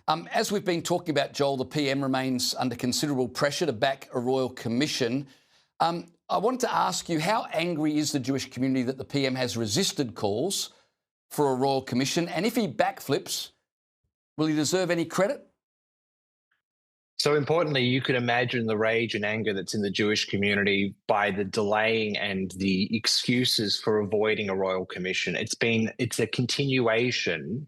As we've been talking about, Joel, the PM remains under considerable pressure to back a royal commission. I wanted to ask you, how angry is the Jewish community that the PM has resisted calls for a royal commission? And if he backflips, will he deserve any credit? So importantly, you could imagine the rage and anger that's in the Jewish community by the delaying and the excuses for avoiding a royal commission. It's a continuation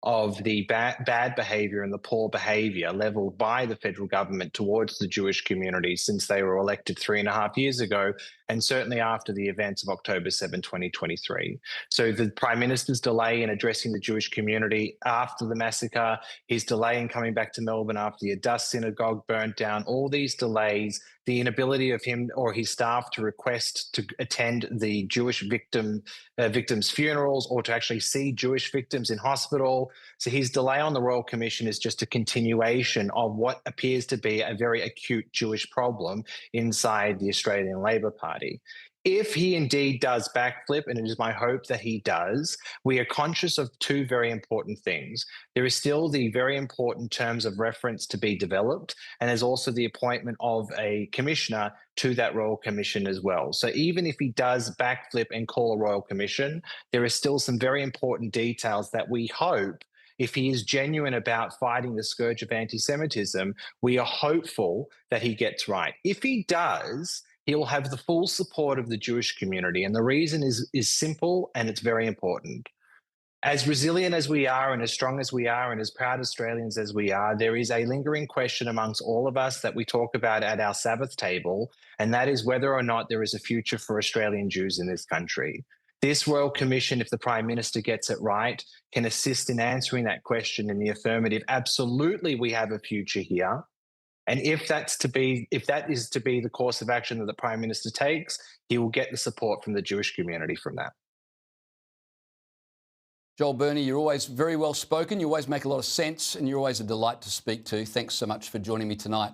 of the bad behaviour and the poor behaviour levelled by the federal government towards the Jewish community since they were elected 3.5 years ago, and certainly after the events of October 7, 2023. So the Prime Minister's delay in addressing the Jewish community after the massacre, his delay in coming back to Melbourne after the Adass synagogue burnt down, all these delays, the inability of him or his staff to request to attend the Jewish victims' funerals or to actually see Jewish victims in hospital. So his delay on the Royal Commission is just a continuation of what appears to be a very acute Jewish problem inside the Australian Labor Party. If he indeed does backflip, and it is my hope that he does, we are conscious of two very important things. There is still the very important terms of reference to be developed, and there's also the appointment of a commissioner to that Royal Commission as well. So even if he does backflip and call a Royal Commission, there are still some very important details that we hope, if he is genuine about fighting the scourge of anti-Semitism, we are hopeful that he gets right. If he does, he will have the full support of the Jewish community. And the reason is simple, and it's very important. As resilient as we are and as strong as we are and as proud Australians as we are, there is a lingering question amongst all of us that we talk about at our Sabbath table, and that is whether or not there is a future for Australian Jews in this country. This Royal Commission, if the Prime Minister gets it right, can assist in answering that question in the affirmative. Absolutely, we have a future here. And if that is to be the course of action that the Prime Minister takes, he will get the support from the Jewish community from that. Joel Burnie, you're always very well spoken. You always make a lot of sense, and you're always a delight to speak to. Thanks so much for joining me tonight.